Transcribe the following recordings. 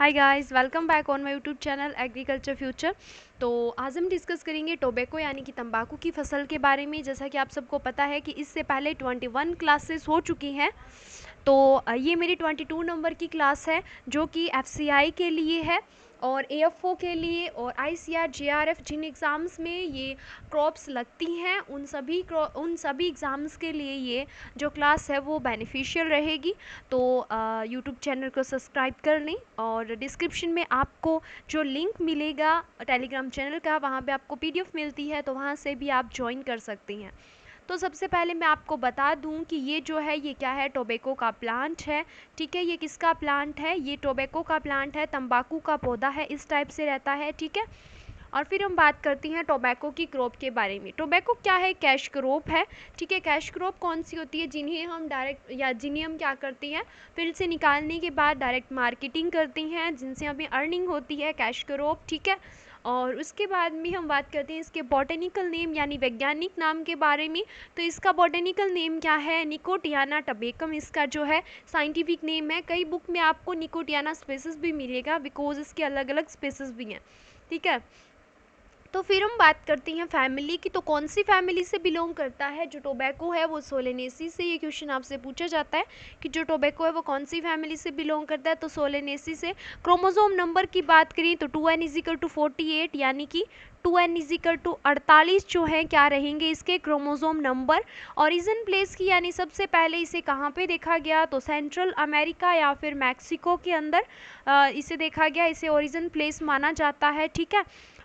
Hi guys, welcome back on my YouTube channel agriculture future. तो आज हम discuss करेंगे टोबैको यानी कि तंबाकू की फसल के बारे में। जैसा कि आप सबको पता है कि इससे पहले 21 क्लासेस हो चुकी हैं। तो ये मेरी 22 नंबर की क्लास है जो कि एफसीआई के लिए है और एएफओ के लिए और आईसीआर जेआरएफ जिन एग्ज़ाम्स में ये क्रॉप्स लगती हैं उन सभी एग्ज़ाम्स के लिए ये जो क्लास है वो बेनिफिशियल रहेगी। तो यूट्यूब चैनल को सब्सक्राइब कर लें और डिस्क्रिप्शन में आपको जो लिंक मिलेगा टेलीग्राम चैनल का, वहाँ पे आपको पीडीएफ मिलती है, तो वहाँ से भी आप ज्वाइन कर सकती हैं। तो सबसे पहले मैं आपको बता दूं कि ये जो है ये क्या है, टोबैको का प्लांट है। ठीक है, ये किसका प्लांट है? ये टोबैको का प्लांट है, तंबाकू का पौधा है, इस टाइप से रहता है। ठीक है, और फिर हम बात करते हैं टोबैको की क्रॉप के बारे में। टोबैको क्या है? कैश क्रॉप है। ठीक है, कैश क्रॉप कौन सी होती है? जिन्हें हम डायरेक्ट या जिन्हें हम क्या करती हैं, फील्ड से निकालने के बाद डायरेक्ट मार्केटिंग करती हैं, जिनसे हमें अर्निंग होती है, कैश क्रॉप। ठीक है, और उसके बाद में हम बात करते हैं इसके बॉटेनिकल नेम यानी वैज्ञानिक नाम के बारे में। तो इसका बॉटेनिकल नेम क्या है? निकोटियाना टबेकम इसका जो है साइंटिफिक नेम है। कई बुक में आपको निकोटियाना स्पेसिस भी मिलेगा बिकॉज इसके अलग अलग स्पेसिस भी हैं। ठीक है, तो फिर हम बात करते हैं फैमिली की। तो कौन सी फैमिली से बिलोंग करता है जो टोबैको है? वो सोलेनेसी से। ये क्वेश्चन आपसे पूछा जाता है कि जो टोबैको है वो कौन सी फैमिली से बिलोंग करता है, तो सोलेनेसी से। क्रोमोसोम नंबर की बात करें तो 2n=48 यानी कि 2n=48 जो है क्या रहेंगे इसके क्रोमोसोम नंबर। ओरिजिन प्लेस की यानी सबसे पहले इसे कहाँ पे देखा गया, तो सेंट्रल अमेरिका या फिर मैक्सिको के अंदर इसे देखा गया, इसे ओरिजिन प्लेस माना जाता है। ठीक है,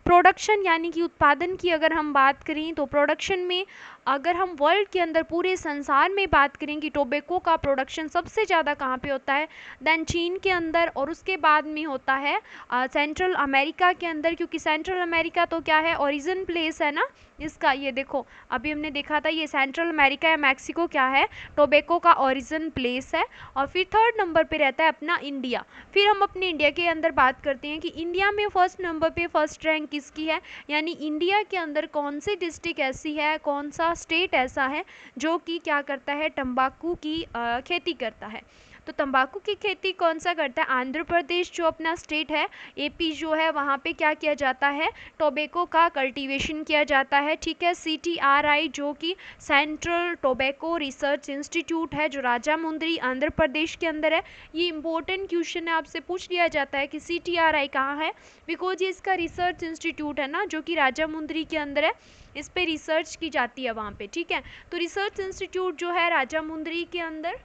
प्रोडक्शन यानी कि उत्पादन की अगर हम बात करें तो प्रोडक्शन में अगर हम वर्ल्ड के अंदर पूरे संसार में बात करें कि टोबैको का प्रोडक्शन सबसे ज़्यादा कहाँ पे होता है, देन चीन के अंदर, और उसके बाद में होता है सेंट्रल अमेरिका के अंदर। क्योंकि सेंट्रल अमेरिका तो क्या है, ओरिजिन प्लेस है ना इसका। ये देखो अभी हमने देखा था, ये सेंट्रल अमेरिका या मैक्सिको क्या है, टोबैको का ओरिजिन प्लेस है। और फिर थर्ड नंबर पे रहता है अपना इंडिया। फिर हम अपने इंडिया के अंदर बात करते हैं कि इंडिया में फर्स्ट नंबर पे फर्स्ट रैंक किसकी है, यानी इंडिया के अंदर कौन सी डिस्ट्रिक्ट ऐसी है, कौन सा स्टेट ऐसा है जो कि क्या करता है, तंबाकू की खेती करता है। तो तंबाकू की खेती कौन सा करता है? आंध्र प्रदेश जो अपना स्टेट है, एपी जो है, वहाँ पे क्या किया जाता है, टोबैको का कल्टीवेशन किया जाता है। ठीक है, CTRI जो कि सेंट्रल टोबैको रिसर्च इंस्टीट्यूट है जो राजा मुंद्री आंध्र प्रदेश के अंदर है। ये इंपॉर्टेंट क्वेश्चन है, आपसे पूछ लिया जाता है कि CTRI कहाँ है, बिकॉज ये इसका रिसर्च इंस्टीट्यूट है ना जो कि राजा मुंद्री के अंदर है, इस पे रिसर्च की जाती है वहाँ पे। ठीक है, तो रिसर्च इंस्टीट्यूट जो है राजा मुंद्री के अंदर,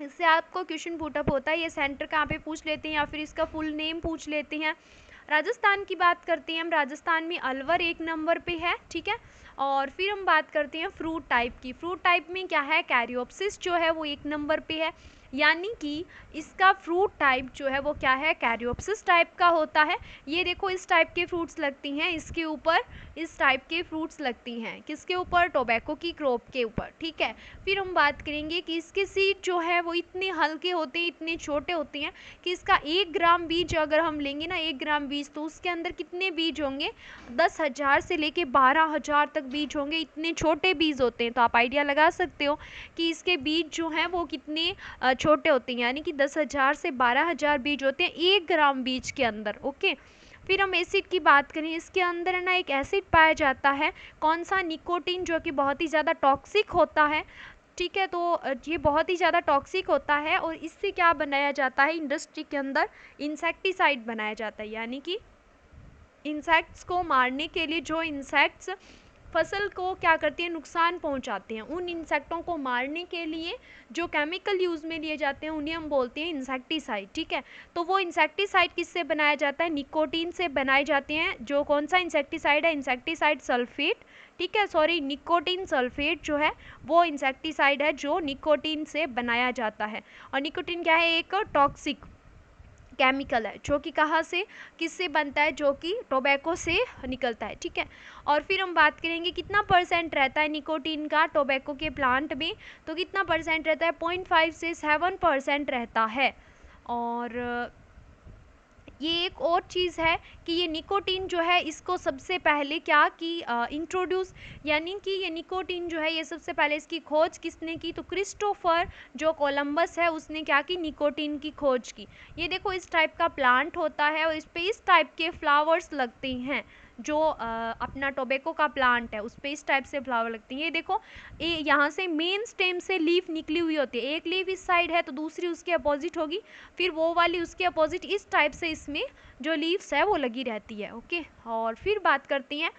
इससे आपको क्वेश्चन पुटअप होता है। ये सेंटर कहाँ पे पूछ लेते हैं या फिर इसका फुल नेम पूछ लेते हैं। राजस्थान की बात करते हैं हम, राजस्थान में अलवर एक नंबर पे है। ठीक है, और फिर हम बात करते हैं फ्रूट टाइप की। फ्रूट टाइप में क्या है, कैरियोप्सिस जो है वो एक नंबर पे है, यानी कि इसका फ्रूट टाइप जो है वो क्या है, कैरियोप्सिस टाइप का होता है। ये देखो इस टाइप के फ्रूट्स लगती हैं इसके ऊपर, इस टाइप के फ्रूट्स लगती हैं किसके ऊपर, टोबैको की क्रॉप के ऊपर। ठीक है, फिर हम बात करेंगे कि इसके सीड जो है वो इतने हल्के होते हैं, इतने छोटे होते हैं कि इसका 1 ग्राम बीज अगर हम लेंगे ना, 1 ग्राम बीज, तो उसके अंदर कितने बीज होंगे, 10,000 से लेके 12,000 तक बीज होंगे। इतने छोटे बीज होते हैं, तो आप आइडिया लगा सकते हो कि इसके बीज जो हैं वो कितने छोटे होते हैं, यानी कि 10,000 से 12,000 बीज होते हैं 1 ग्राम बीज के अंदर। ओके, फिर हम एसिड की बात करें, इसके अंदर है ना एक एसिड पाया जाता है, कौन सा, निकोटीन, जो कि बहुत ही ज़्यादा टॉक्सिक होता है। ठीक है, तो ये बहुत ही ज़्यादा टॉक्सिक होता है और इससे क्या बनाया जाता है, इंडस्ट्री के अंदर इंसेक्टिसाइड बनाया जाता है, यानी कि इंसेक्ट्स को मारने के लिए, जो इंसेक्ट्स फसल को क्या करती हैं, नुकसान पहुंचाते हैं, उन इंसेक्टों को मारने के लिए जो केमिकल यूज़ में लिए जाते हैं उन्हें हम बोलते हैं इंसेक्टिसाइड। ठीक है, तो वो इंसेक्टिसाइड किससे बनाया जाता है, निकोटीन से बनाए जाते हैं। जो कौन सा इंसेक्टिसाइड है, इंसेक्टिसाइड सल्फेट। ठीक है, सॉरी, निकोटीन सल्फेट जो है वो इंसेक्टिसाइड है जो निकोटीन से बनाया जाता है। और निकोटीन क्या है, एक टॉक्सिक केमिकल है जो कि कहाँ से, किससे बनता है, जो कि टोबैको से निकलता है। ठीक है, और फिर हम बात करेंगे कितना परसेंट रहता है निकोटीन का टोबैको के प्लांट में, तो कितना परसेंट रहता है, 0.5 से 7% रहता है। और ये एक और चीज़ है कि ये निकोटीन जो है इसको सबसे पहले क्या की इंट्रोड्यूस, यानी कि ये निकोटीन जो है ये सबसे पहले इसकी खोज किसने की, तो क्रिस्टोफर जो कोलंबस है उसने क्या की, निकोटीन की खोज की। ये देखो इस टाइप का प्लांट होता है और इस पे इस टाइप के फ्लावर्स लगते हैं, जो अपना टोबैको का प्लांट है उस पे इस टाइप से फ्लावर लगती है। ये देखो ये यहाँ से मेन स्टेम से लीफ निकली हुई होती है, एक लीफ इस साइड है तो दूसरी उसके अपोजिट होगी, फिर वो वाली उसके अपोजिट, इस टाइप से इसमें जो लीव्स है वो लगी रहती है। ओके, और फिर बात करती हैं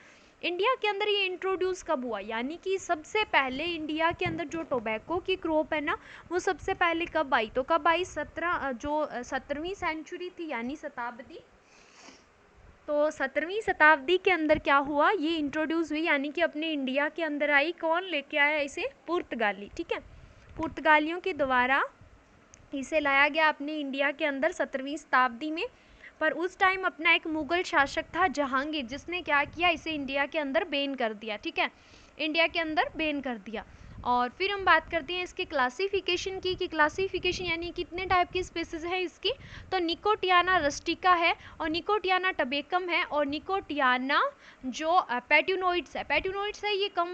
इंडिया के अंदर ये इंट्रोड्यूस कब हुआ, यानी कि सबसे पहले इंडिया के अंदर जो टोबैको की क्रॉप है ना वो सबसे पहले कब आई, तो कब आई, 17वीं सेंचुरी थी यानी शताब्दी, तो 17वीं शताब्दी के अंदर क्या हुआ, ये इंट्रोड्यूस हुई, यानी कि अपने इंडिया के अंदर आई। कौन लेके आया इसे, पुर्तगाली, ठीक है, पुर्तगालियों के द्वारा इसे लाया गया अपने इंडिया के अंदर 17वीं शताब्दी में। पर उस टाइम अपना एक मुगल शासक था जहांगीर, जिसने क्या किया, इसे इंडिया के अंदर बैन कर दिया, ठीक है, इंडिया के अंदर बैन कर दिया। और फिर हम बात करते हैं इसके क्लासिफिकेशन की, कि क्लासिफिकेशन यानी कितने टाइप की स्पीसीज है इसकी, तो निकोटियाना रस्टिका है और निकोटियाना टबेकम है और निकोटियाना जो पैट्यूनोइड्स है, पैट्यूनोइड्स है, ये कम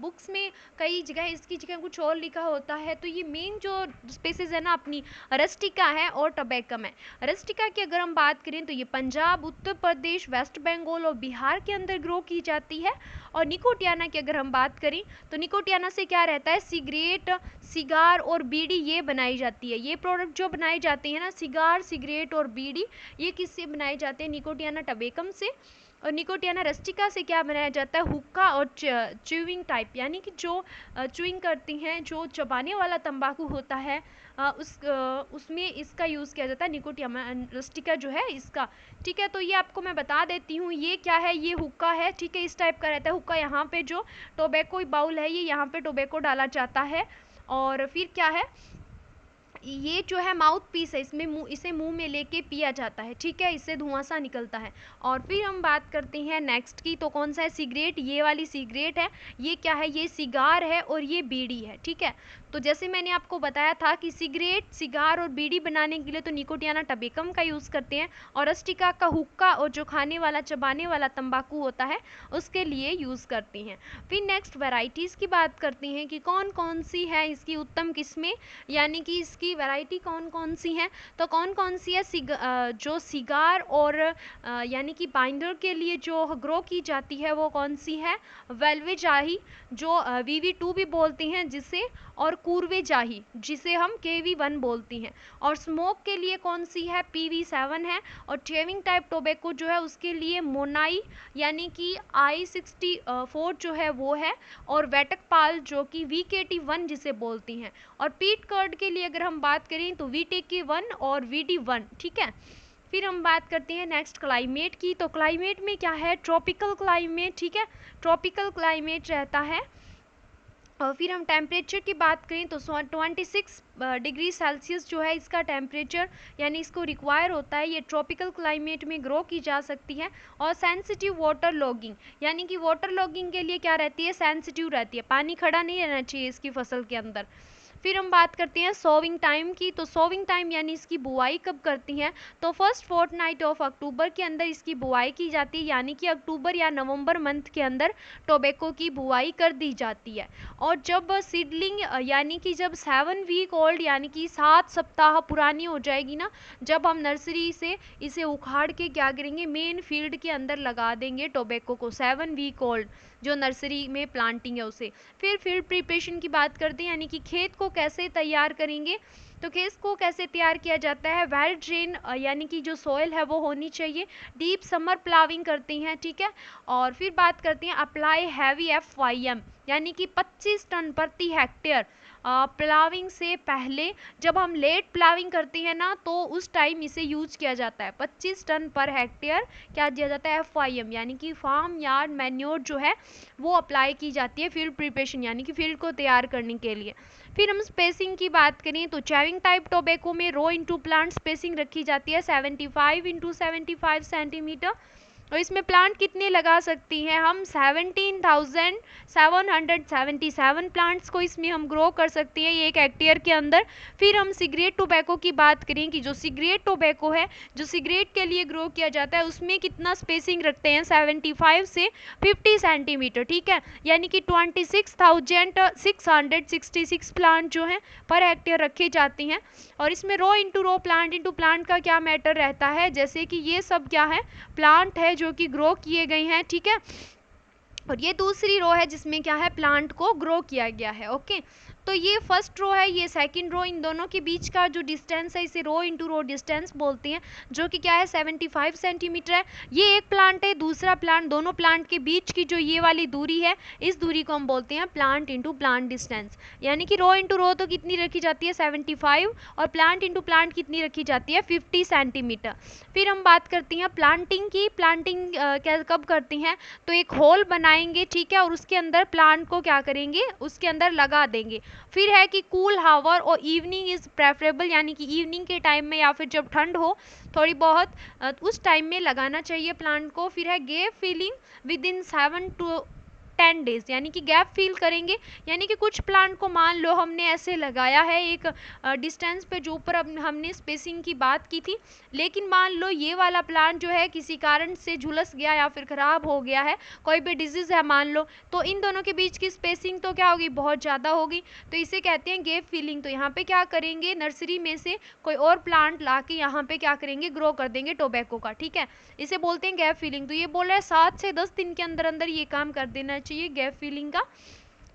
बुक्स में कई जगह इसकी जगह कुछ और लिखा होता है, तो ये मेन जो स्पीसीज है ना अपनी रस्टिका है और टबेकम है। रस्टिका की अगर हम बात करें तो ये पंजाब, उत्तर प्रदेश, वेस्ट बंगाल और बिहार के अंदर ग्रो की जाती है। और निकोटियाना की अगर हम बात करें तो निकोटियाना से क्या रहता है, सिगरेट, सिगार और बीड़ी ये बनाई जाती है। ये प्रोडक्ट जो बनाए जाते हैं ना, सिगार, सिगरेट और बीड़ी, ये किससे बनाए जाते हैं, निकोटियाना टबेकम से। और निकोटियाना रस्टिका से क्या बनाया जाता है, हुक्का और च्यूइंग टाइप, यानी कि जो च्यूइंग करती हैं, जो चबाने वाला तंबाकू होता है उसमें इसका यूज़ किया जाता है, निकोटियाना रस्टिका जो है इसका, ठीक है। तो ये आपको मैं बता देती हूँ, ये क्या है, ये हुक्का है, ठीक है, इस टाइप का रहता है हुक्का। यहाँ पे जो टोबैको बाउल है, ये यहाँ पे टोबैको डाला जाता है। और फिर क्या है, ये जो है माउथ पीस है, इसमें इसे मुंह में लेके पिया जाता है, ठीक है, इससे धुआं सा निकलता है। और फिर हम बात करते हैं नेक्स्ट की, तो कौन सा है, सिगरेट, ये वाली सिगरेट है, ये क्या है, ये सिगार है और ये बीड़ी है, ठीक है। तो जैसे मैंने आपको बताया था कि सिगरेट, सिगार और बीड़ी बनाने के लिए तो निकोटियाना टबेकम का यूज़ करते हैं, और रस्टिका का हुक्का और जो खाने वाला चबाने वाला तंबाकू होता है उसके लिए यूज़ करते हैं। फिर नेक्स्ट वैरायटीज़ की बात करते हैं कि कौन कौन सी है इसकी उत्तम किस्में, यानी कि इसकी वैरायटी कौन कौन सी हैं, तो कौन कौन सी है, जो सिगार और यानी कि बाइंडर के लिए जो ग्रो की जाती है वो कौन सी है, वेल्वेजाही, जो VV2 भी बोलते हैं जिसे, और कूर्वेजाही जिसे हम KV1 बोलती हैं। और स्मोक के लिए कौन सी है, PV7 है। और चेविंग टाइप टोबैको जो है उसके लिए मोनाई यानी कि I64 जो है वो है, और वेटकपाल जो कि VKT1 जिसे बोलती हैं। और पीट कर्ड के लिए अगर हम बात करें तो VTK1 और VD1, ठीक है। फिर हम बात करते हैं नेक्स्ट क्लाइमेट की, तो क्लाइमेट में क्या है, ट्रॉपिकल क्लाइमेट, ठीक है, ट्रॉपिकल क्लाइमेट रहता है। और फिर हम टेम्परेचर की बात करें तो 26 डिग्री सेल्सियस जो है इसका टेम्परेचर, यानी इसको रिक्वायर होता है, ये ट्रॉपिकल क्लाइमेट में ग्रो की जा सकती है। और सेंसिटिव वाटर लॉगिंग, यानी कि वाटर लॉगिंग के लिए क्या रहती है, सेंसिटिव रहती है, पानी खड़ा नहीं रहना चाहिए इसकी फसल के अंदर। फिर हम बात करते हैं सोविंग टाइम की, तो सोविंग टाइम यानी इसकी बुआई कब करती हैं, तो फर्स्ट फोर्टनाइट ऑफ अक्टूबर के अंदर इसकी बुआई की जाती है, यानी कि अक्टूबर या नवंबर मंथ के अंदर टोबैको की बुआई कर दी जाती है। और जब सीडलिंग यानी कि जब 7 वीक ओल्ड यानी कि 7 सप्ताह पुरानी हो जाएगी ना, जब हम नर्सरी से इसे उखाड़ के क्या करेंगे, मेन फील्ड के अंदर लगा देंगे टोबैको को, 7 वीक ओल्ड जो नर्सरी में प्लांटिंग है उसे। फिर फील्ड प्रिपरेशन की बात करते हैं, यानी कि खेत को कैसे तैयार करेंगे, तो खेत को कैसे तैयार किया जाता है, वेल ड्रेन यानी कि जो सॉइल है वो होनी चाहिए, डीप समर प्लाविंग करती हैं, ठीक है। और फिर बात करते हैं अप्लाई हैवी FYM यानी कि 25 टन प्रति हेक्टेयर प्लाविंग से पहले, जब हम लेट प्लाविंग करते हैं ना तो उस टाइम इसे यूज किया जाता है। 25 टन पर हेक्टेयर क्या दिया जाता है, FYM यानी कि फार्म यार्ड मैन्योर जो है वो अप्लाई की जाती है फील्ड प्रिपरेशन यानी कि फील्ड को तैयार करने के लिए। फिर हम स्पेसिंग की बात करें तो चेविंग टाइप टोबैको में रो इनटू प्लांट स्पेसिंग रखी जाती है 75 × 75 सेंटीमीटर। और इसमें प्लांट कितने लगा सकती हैं हम? 17,777 प्लांट्स को इसमें हम ग्रो कर सकते हैं ये एक हेक्टेयर के अंदर। फिर हम सिगरेट टोबैको की बात करें कि जो सिगरेट टोबैको है, जो सिगरेट के लिए ग्रो किया जाता है, उसमें कितना स्पेसिंग रखते हैं? 75 से 50 सेंटीमीटर, ठीक है, यानी कि 26,666 प्लांट जो हैं पर हेक्टेयर रखे जाती हैं। और इसमें रो इंटू प्लांट का क्या मैटर रहता है, जैसे कि ये सब क्या है? प्लांट है जो कि ग्रो किए गए हैं, ठीक है, और ये दूसरी रो है जिसमें क्या है? प्लांट को ग्रो किया गया है। ओके, तो ये फर्स्ट रो है, ये सेकंड रो, इन दोनों के बीच का जो डिस्टेंस है इसे रो इंटू रो डिस्टेंस बोलते हैं, जो कि क्या है? 75 सेंटीमीटर है। ये एक प्लांट है, दूसरा प्लांट, दोनों प्लांट के बीच की जो ये वाली दूरी है, इस दूरी को हम बोलते हैं प्लांट इंटू प्लांट डिस्टेंस। यानी कि रो इंटू रो तो कितनी रखी जाती है? 75, और प्लांट इंटू प्लांट कितनी रखी जाती है? 50 सेंटीमीटर। फिर हम बात करती हैं प्लांटिंग की। प्लांटिंग कब करती हैं? तो एक होल बनाएंगे, ठीक है, और उसके अंदर प्लांट को क्या करेंगे? उसके अंदर लगा देंगे। फिर है कि कूल हावर और इवनिंग इज प्रेफरेबल, यानी कि इवनिंग के टाइम में या फिर जब ठंड हो थोड़ी बहुत, उस टाइम में लगाना चाहिए प्लांट को। फिर है gap filling within 7 to 10 days, यानी कि गैप फिल करेंगे, यानी कि कुछ प्लांट को मान लो हमने ऐसे लगाया है एक डिस्टेंस पे जो ऊपर हमने स्पेसिंग की बात की थी, लेकिन मान लो ये वाला प्लांट जो है किसी कारण से झुलस गया या फिर ख़राब हो गया है, कोई भी डिजीज़ है मान लो, तो इन दोनों के बीच की स्पेसिंग तो क्या होगी? बहुत ज़्यादा होगी, तो इसे कहते हैं गैप फिलिंग। तो यहाँ पे क्या करेंगे? नर्सरी में से कोई और प्लांट ला के यहाँ पे क्या करेंगे? ग्रो कर देंगे टोबैको का, ठीक है, इसे बोलते हैं गैप फिलिंग। तो ये बोल रहा है 7 से 10 दिन के अंदर अंदर ये काम कर देना चाहिए गैप फिलिंग का।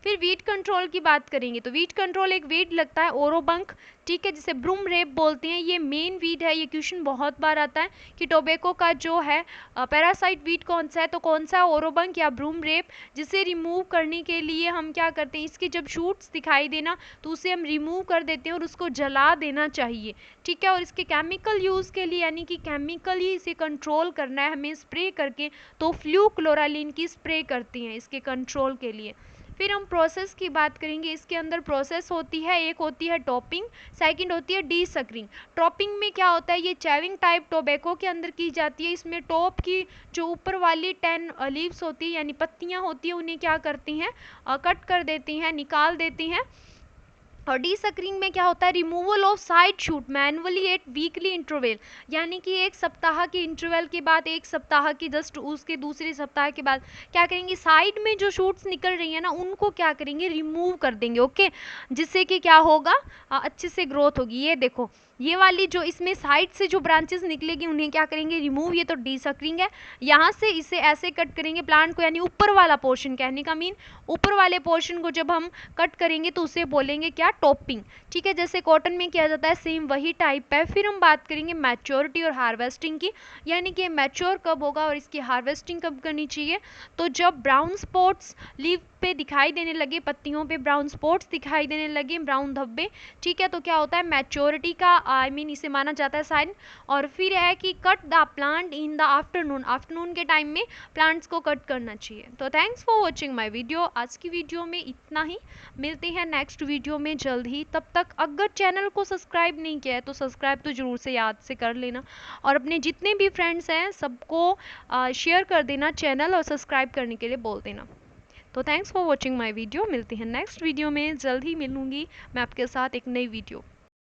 फिर वीड कंट्रोल की बात करेंगे, तो वीड कंट्रोल, एक वीड लगता है ओरोबंक, ठीक है, जिसे ब्रूम रेप बोलते हैं, ये मेन वीड है। ये क्वेश्चन बहुत बार आता है कि टोबैको का जो है पैरासाइट वीड कौन सा है, तो कौन सा? ओरोबंक या ब्रूम रेप, जिसे रिमूव करने के लिए हम क्या करते हैं? इसकी जब शूट्स दिखाई देना तो उसे हम रिमूव कर देते हैं और उसको जला देना चाहिए, ठीक है। और इसके केमिकल यूज़ के लिए, यानी कि केमिकली इसे कंट्रोल करना है हमें स्प्रे करके, तो फ्लूक्लोरालिन की स्प्रे करती हैं इसके कंट्रोल के लिए। फिर हम प्रोसेस की बात करेंगे, इसके अंदर प्रोसेस होती है, एक होती है टॉपिंग, सेकंड होती है डीसकरिंग। टॉपिंग में क्या होता है? ये चैविंग टाइप टोबैको के अंदर की जाती है। इसमें टॉप की जो ऊपर वाली 10 लीव्स होती है, यानी पत्तियां होती हैं, उन्हें क्या करती हैं? कट कर देती हैं, निकाल देती हैं। और डीसकरिंग में क्या होता है? Removal of side shoot manually at weekly interval, यानी कि एक सप्ताह के इंटरवल के बाद, एक सप्ताह की जस्ट उसके दूसरे सप्ताह के बाद क्या करेंगे? साइड में जो शूट्स निकल रही है ना, उनको क्या करेंगे? रिमूव कर देंगे, ओके, जिससे कि क्या होगा? अच्छे से ग्रोथ होगी। ये देखो, ये वाली जो इसमें साइड से जो ब्रांचेस निकलेगी उन्हें क्या करेंगे? रिमूव, ये तो डीसकरिंग है। यहाँ से इसे ऐसे कट करेंगे प्लांट को, यानी ऊपर वाला पोर्शन, कहने का मीन ऊपर वाले पोर्शन को जब हम कट करेंगे तो उसे बोलेंगे क्या? टॉपिंग, ठीक है, जैसे कॉटन में किया जाता है, सेम वही टाइप है। फिर हम बात करेंगे मैच्योरिटी और हार्वेस्टिंग की, यानी कि मैच्योर कब होगा और इसकी हार्वेस्टिंग कब करनी चाहिए? तो जब ब्राउन स्पॉट्स लीव पे दिखाई देने लगे, पत्तियों पे ब्राउन स्पॉट्स दिखाई देने लगे, ब्राउन धब्बे, ठीक है, तो क्या होता है? मैच्योरिटी का इसे माना जाता है साइन। और फिर है कि cut the plant in the afternoon, afternoon के टाइम में प्लांट्स को कट करना चाहिए। तो thanks for watching my video. आज की वीडियो में इतना ही, मिलते हैं नेक्स्ट वीडियो में जल्द ही। तब तक अगर चैनल को सब्सक्राइब नहीं किया है तो सब्सक्राइब तो जरूर से याद से कर लेना, और अपने जितने भी फ्रेंड्स हैं सबको शेयर कर देना चैनल, और सब्सक्राइब करने के लिए बोल देना। तो thanks for watching my video. मिलते हैं नेक्स्ट वीडियो में, जल्द ही मिलूंगी मैं आपके साथ एक नई वीडियो।